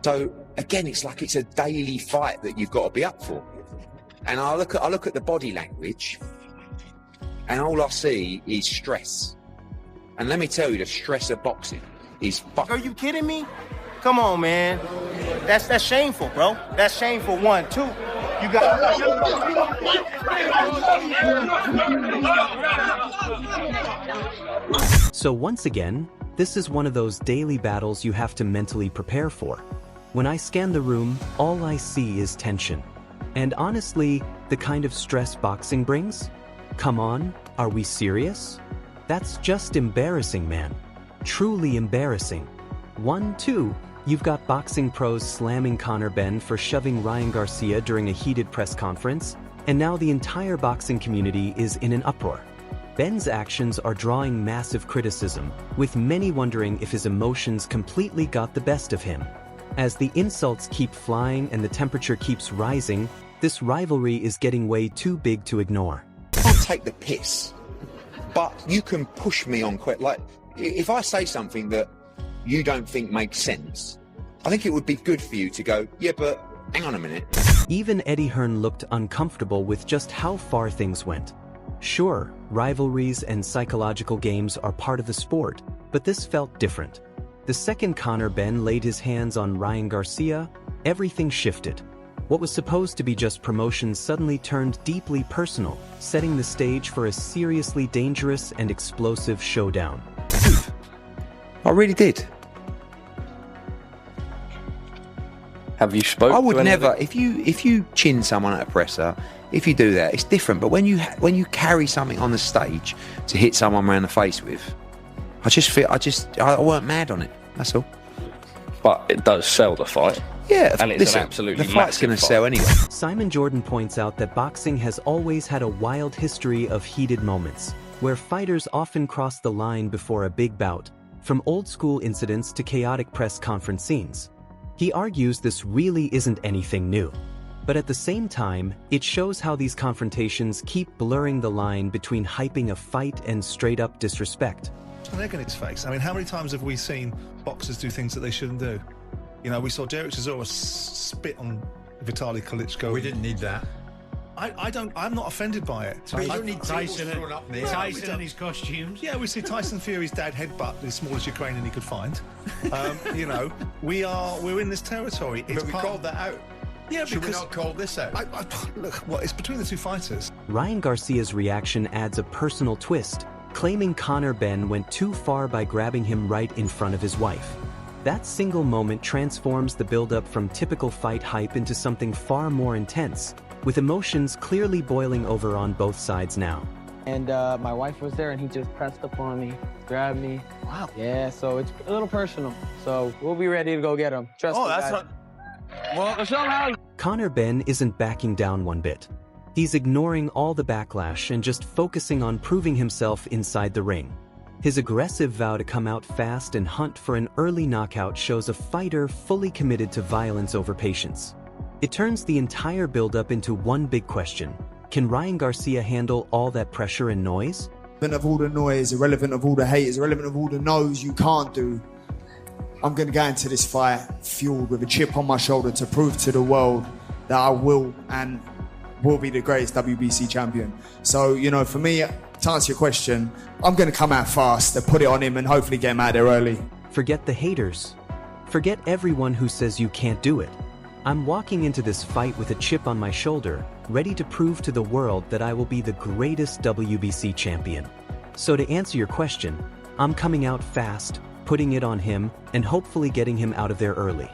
So again, it's like it's a daily fight that you've got to be up for. And I look at the body language, and all I see is stress. And let me tell you, the stress of boxing is fucking. Are you kidding me? Come on, man. That's shameful, bro. That's shameful. 1, 2. You got. So once again, this is one of those daily battles you have to mentally prepare for. When I scan the room, all I see is tension. And honestly, the kind of stress boxing brings? Come on, are we serious? That's just embarrassing, man. Truly embarrassing. 1, 2, you've got boxing pros slamming Conor Benn for shoving Ryan Garcia during a heated press conference, and now the entire boxing community is in an uproar. Benn's actions are drawing massive criticism, with many wondering if his emotions completely got the best of him. As the insults keep flying and the temperature keeps rising, this rivalry is getting way too big to ignore. I'll take the piss, but you can push me on like, if I say something that you don't think makes sense, I think it would be good for you to go, yeah, but hang on a minute. Even Eddie Hearn looked uncomfortable with just how far things went. Sure, rivalries and psychological games are part of the sport, but this felt different. The second Conor Benn laid his hands on Ryan Garcia, everything shifted. What was supposed to be just promotion suddenly turned deeply personal, setting the stage for a seriously dangerous and explosive showdown. I really did. Have you spoken? I would never. If you chin someone at a presser, if you do that, it's different. But when you carry something on the stage to hit someone around the face with, I weren't mad on it. That's all. But it does sell the fight. Yeah, and it's listen, an absolutely the fight's going to sell anyway. Simon Jordan points out that boxing has always had a wild history of heated moments, where fighters often cross the line before a big bout, from old-school incidents to chaotic press conference scenes. He argues this really isn't anything new. But at the same time, it shows how these confrontations keep blurring the line between hyping a fight and straight-up disrespect. An egg in its face. I mean, how many times have we seen boxers do things that they shouldn't do? You know, we saw Derek Chisora spit on Vitaly Klitschko. We didn't need that. I'm not offended by it. You don't need Tyson and his costumes. Yeah, we see Tyson Fury's dad headbutt the smallest Ukrainian he could find. You know, we're in this territory. But we called that out. Yeah, Should because we not call this out? Look, well, it's between the two fighters. Ryan Garcia's reaction adds a personal twist, claiming Conor Benn went too far by grabbing him right in front of his wife. That single moment transforms the build-up from typical fight hype into something far more intense, with emotions clearly boiling over on both sides now. And my wife was there, and he just pressed up on me, grabbed me. Wow. Yeah, so it's a little personal. So we'll be ready to go get him. Trust me. Oh, that's not... Well, somehow... Conor Benn isn't backing down one bit. He's ignoring all the backlash and just focusing on proving himself inside the ring. His aggressive vow to come out fast and hunt for an early knockout shows a fighter fully committed to violence over patience. It turns the entire build-up into one big question. Can Ryan Garcia handle all that pressure and noise? Irrelevant of all the noise, irrelevant of all the haters, irrelevant of all the no's you can't do. I'm going to go into this fight fueled with a chip on my shoulder to prove to the world that I will be the greatest WBC champion. So, you know, for me, to answer your question, I'm going to come out fast and put it on him and hopefully get him out there early. Forget the haters. Forget everyone who says you can't do it. I'm walking into this fight with a chip on my shoulder, ready to prove to the world that I will be the greatest WBC champion. So to answer your question, I'm coming out fast, putting it on him, and hopefully getting him out of there early.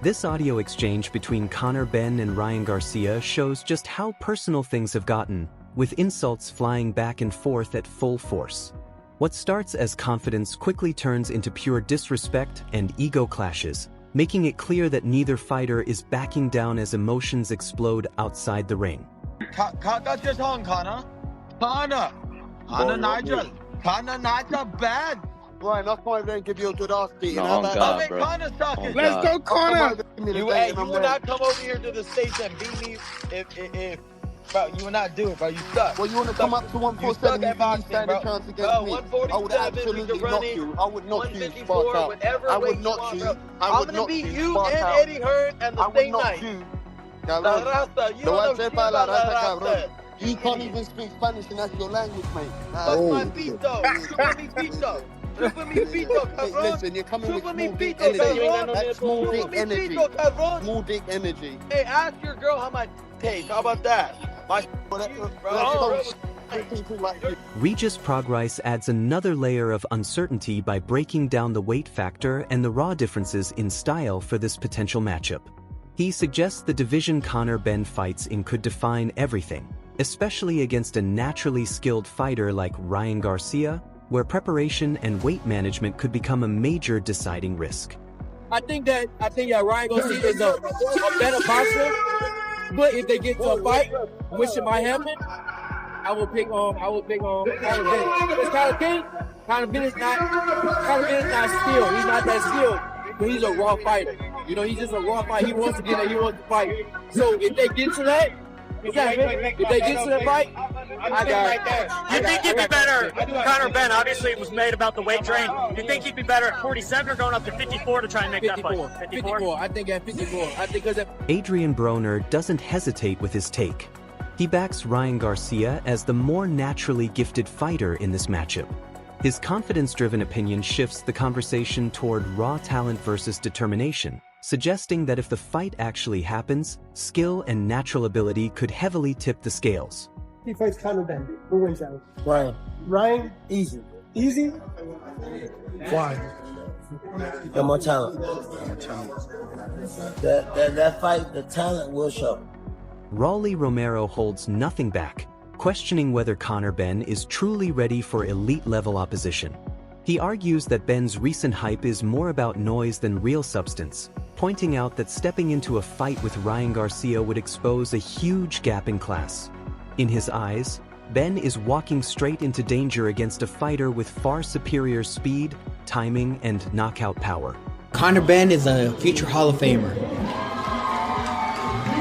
This audio exchange between Conor Benn and Ryan Garcia shows just how personal things have gotten, with insults flying back and forth at full force. What starts as confidence quickly turns into pure disrespect and ego clashes, making it clear that neither fighter is backing down as emotions explode outside the ring. Conor Nigel bad. Ryan, I can't even give you a good ass beating. No, God, bro. Let's go, Conor! You would not come over here to the States and beat me if Bro, you will not do it, bro. You suck. Well, you want to come up to 147 and you stand a chance against me? I would absolutely knock you. I would knock you, spark out. I would knock you. I would knock you, you and Eddie Hearn and the same night. You can't even speak Spanish and that's your language, mate. Fuck my feet, though. Fuck me feet, though. Listen, you're coming with small dick energy. That's small dick energy. Small dick energy. Hey, ask your girl how my taste. How about that? Regis Prograis adds another layer of uncertainty by breaking down the weight factor and the raw differences in style for this potential matchup. He suggests the division Conor Benn fights in could define everything, especially against a naturally skilled fighter like Ryan Garcia, where preparation and weight management could become a major deciding risk. I think that Ryan Garcia is a better boxer, but if they get to a fight, which it might happen, I would pick Conor Benn. It's Conor Benn is not skilled. He's not that skilled, but he's a raw fighter. You know, he's just a raw fighter. He wants to get there. He wants to fight. So if they get to that, if they get to that fight, I got You think he'd be better? Conor Benn obviously was made about the weight drain. You think he'd be better at 47 or going up to 54 to try and make 54, that fight? 54. I think at 54. I think because Adrien Broner doesn't hesitate with his take. He backs Ryan Garcia as the more naturally gifted fighter in this matchup. His confidence-driven opinion shifts the conversation toward raw talent versus determination, suggesting that if the fight actually happens, skill and natural ability could heavily tip the scales. He fights Conor Benn. Who wins out? Ryan. Ryan? Easy. Easy? Why? The more talent. That fight, the talent will show. Romero holds nothing back, questioning whether Conor Benn is truly ready for elite-level opposition. He argues that Benn's recent hype is more about noise than real substance, pointing out that stepping into a fight with Ryan Garcia would expose a huge gap in class. In his eyes, Benn is walking straight into danger against a fighter with far superior speed, timing, and knockout power. Conor Benn is a future Hall of Famer.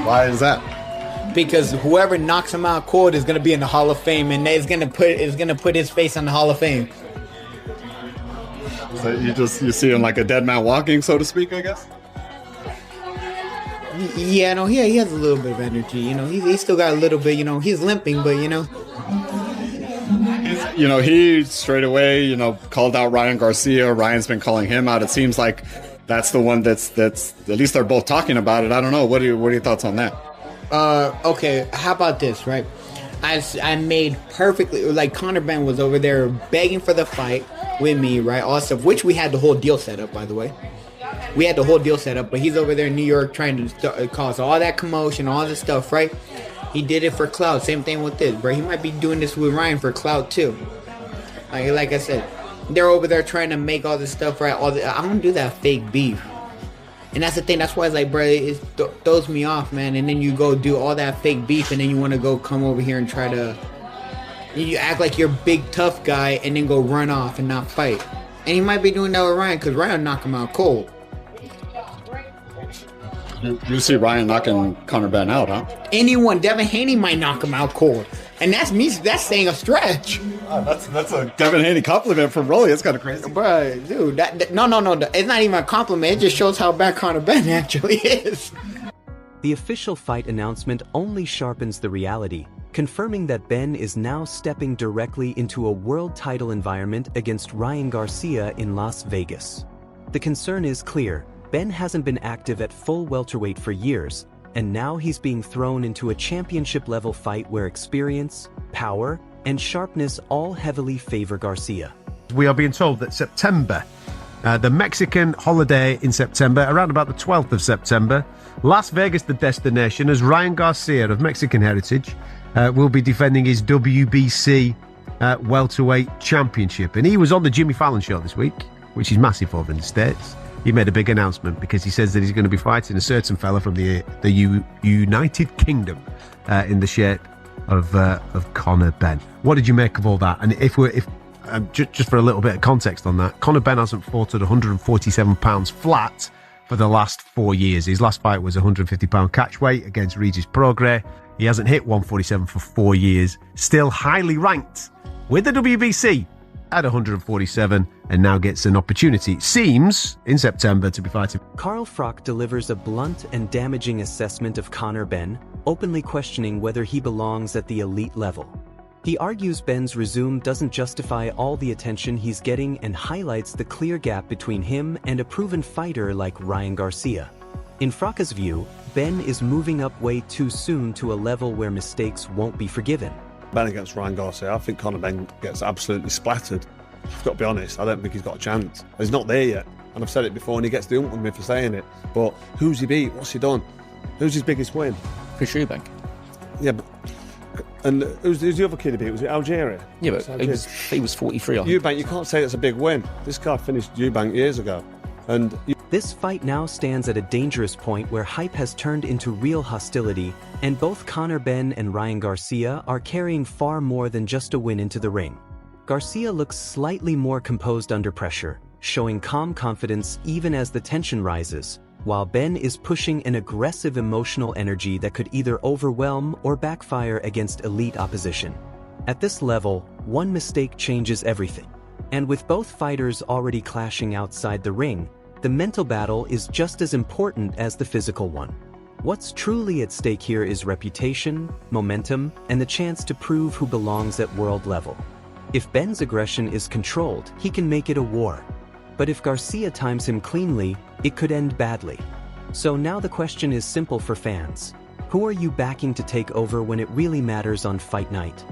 Why is that? Because whoever knocks him out cold is going to be in the Hall of Fame, and it's going to put his face on the Hall of Fame. So you see him like a dead man walking, so to speak, I guess? Yeah, no, he has a little bit of energy. You know, he's still got a little bit. You know, he's limping, but you know. He straight away, called out Ryan Garcia. Ryan's been calling him out. It seems like that's the one that's at least they're both talking about it. I don't know. What are your thoughts on that? Okay, how about this, right? I made perfectly, like Conor Benn was over there begging for the fight with me, right? Also, which we had the whole deal set up, by the way. We had the whole deal set up, but he's over there in New York trying to cause all that commotion, all this stuff, right? He did it for clout. Same thing with this, bro. He might be doing this with Ryan for clout too. Like I said, they're over there trying to make all this stuff right. I don't do that fake beef. And that's the thing. That's why it's like, bro, it throws me off, man. And then you go do all that fake beef, and then you want to go come over here and try to... You act like you're a big, tough guy, and then go run off and not fight. And he might be doing that with Ryan, because Ryan knocked him out cold. You see Ryan knocking Conor Benn out, huh? Anyone. Devin Haney might knock him out cold. And that's saying a stretch. That's a Devin Haney compliment from Rolly. It's kind of crazy. Bro, dude, no. It's not even a compliment. It just shows how bad Conor Benn actually is. The official fight announcement only sharpens the reality, confirming that Benn is now stepping directly into a world title environment against Ryan Garcia in Las Vegas. The concern is clear. Benn hasn't been active at full welterweight for years, and now he's being thrown into a championship-level fight where experience, power, and sharpness all heavily favor Garcia. We are being told that September, the Mexican holiday in September, around about the 12th of September, Las Vegas, the destination, as Ryan Garcia of Mexican heritage will be defending his WBC welterweight championship. And he was on the Jimmy Fallon show this week, which is massive over in the States. He made a big announcement because he says that he's going to be fighting a certain fella from the United Kingdom in the shape of Conor Benn. What did you make of all that? And if just for a little bit of context on that, Conor Benn hasn't fought at 147 pounds flat for the last 4 years. His last fight was 150-pound catchweight against Regis Prograis. He hasn't hit 147 for 4 years. Still highly ranked with the WBC at 147, and now gets an opportunity, seems, in September to be fighting. Carl Froch delivers a blunt and damaging assessment of Conor Benn, openly questioning whether he belongs at the elite level. He argues Benn's resume doesn't justify all the attention he's getting and highlights the clear gap between him and a proven fighter like Ryan Garcia. In Froch's view, Benn is moving up way too soon to a level where mistakes won't be forgiven. Benn against Ryan Garcia, I think Conor Benn gets absolutely splattered. I've got to be honest, I don't think he's got a chance. He's not there yet, and I've said it before, and he gets the ump with me for saying it. But who's he beat? What's he done? Who's his biggest win? Chris Eubank. Yeah, but, and who's the other kid he beat? Was it Algeria? Yeah, but he was 43 on Eubank, you can't say that's a big win. This guy finished Eubank years ago. And this fight now stands at a dangerous point where hype has turned into real hostility, and both Conor Benn and Ryan Garcia are carrying far more than just a win into the ring. Garcia looks slightly more composed under pressure, showing calm confidence even as the tension rises, while Benn is pushing an aggressive emotional energy that could either overwhelm or backfire against elite opposition. At this level, one mistake changes everything. And with both fighters already clashing outside the ring, the mental battle is just as important as the physical one. What's truly at stake here is reputation, momentum, and the chance to prove who belongs at world level. If Benn's aggression is controlled, he can make it a war. But if Garcia times him cleanly, it could end badly. So now the question is simple for fans. Who are you backing to take over when it really matters on fight night?